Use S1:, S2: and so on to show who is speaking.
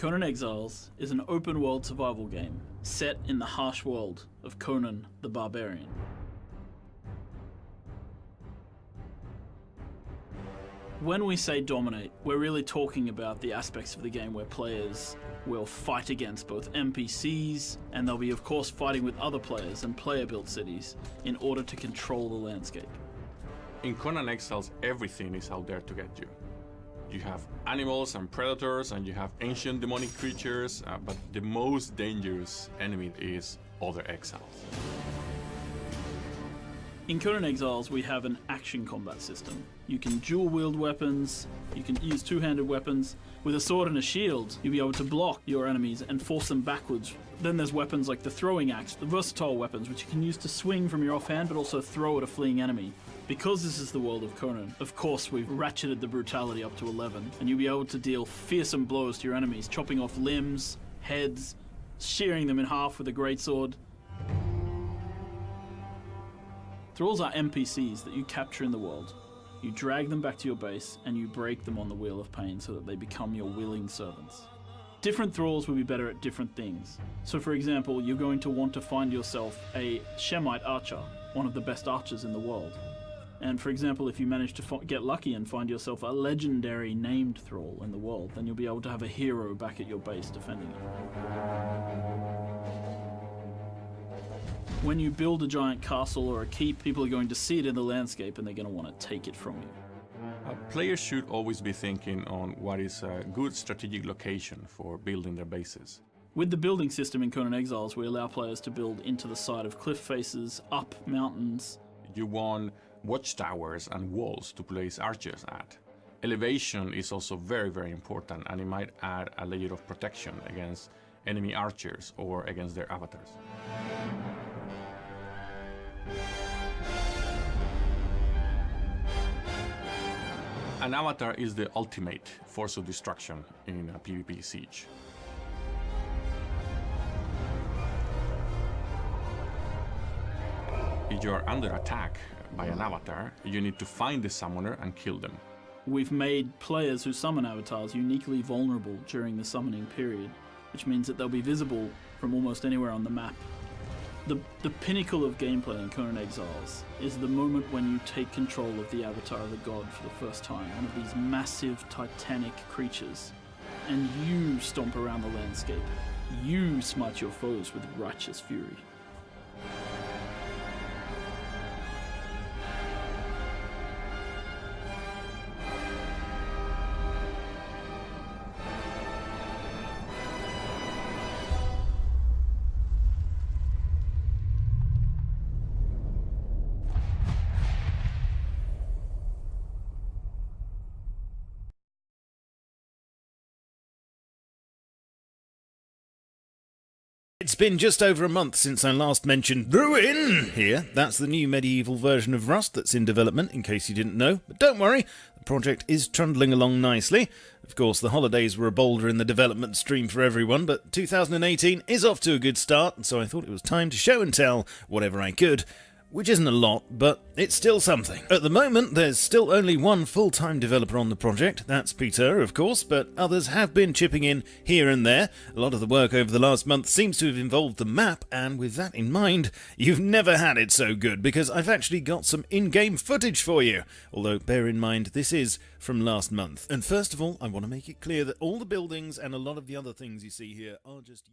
S1: Conan Exiles is an open-world survival game set in the harsh world of Conan the Barbarian. When we say dominate, we're really talking about the aspects of the game where players will fight against both NPCs, and they'll be of course fighting with other players and player-built cities in order to control the landscape.
S2: In Conan Exiles, everything is out there to get you. You have animals and predators, and you have ancient demonic creatures, but the most dangerous enemy is other exiles.
S1: In Conan Exiles, we have an action combat system. You can dual-wield weapons, you can use two-handed weapons. With a sword and a shield, you'll be able to block your enemies and force them backwards. Then there's weapons like the throwing axe, the versatile weapons, which you can use to swing from your offhand, but also throw at a fleeing enemy. Because this is the world of Conan, of course we've ratcheted the brutality up to 11, and you'll be able to deal fearsome blows to your enemies, chopping off limbs, heads, shearing them in half with a greatsword. Thralls are NPCs that you capture in the world. You drag them back to your base, and you break them on the Wheel of Pain so that they become your willing servants. Different thralls will be better at different things. So for example, you're going to want to find yourself a Shemite archer, one of the best archers in the world. And for example, if you manage to get lucky and find yourself a legendary named thrall in the world, then you'll be able to have a hero back at your base defending you. When you build a giant castle or a keep, people are going to see it in the landscape and they're going to want to take it from you.
S2: Players should always be thinking on what is a good strategic location for building their bases.
S1: With the building system in Conan Exiles, we allow players to build into the side of cliff faces, up mountains.
S2: You want watchtowers and walls to place archers at. Elevation is also very, very important, and it might add a layer of protection against enemy archers or against their avatars. An avatar is the ultimate force of destruction in a PvP siege. If you are under attack by an avatar, you need to find the summoner and kill them.
S1: We've made players who summon avatars uniquely vulnerable during the summoning period, which means that they'll be visible from almost anywhere on the map. The pinnacle of gameplay in Conan Exiles is the moment when you take control of the avatar of the god for the first time, one of these massive titanic creatures, and you stomp around the landscape. You smite your foes with righteous fury.
S3: It's been just over a month since I last mentioned Ruin here. That's the new medieval version of Rust that's in development, in case you didn't know. But don't worry, the project is trundling along nicely. Of course, the holidays were a boulder in the development stream for everyone, but 2018 is off to a good start, and so I thought it was time to show and tell whatever I could. Which isn't a lot, but it's still something. At the moment, there's still only one full-time developer on the project. That's Peter, of course, but others have been chipping in here and there. A lot of the work over the last month seems to have involved the map, and with that in mind, you've never had it so good, because I've actually got some in-game footage for you. Although, bear in mind, this is from last month. And first of all, I want to make it clear that all the buildings and a lot of the other things you see here are just...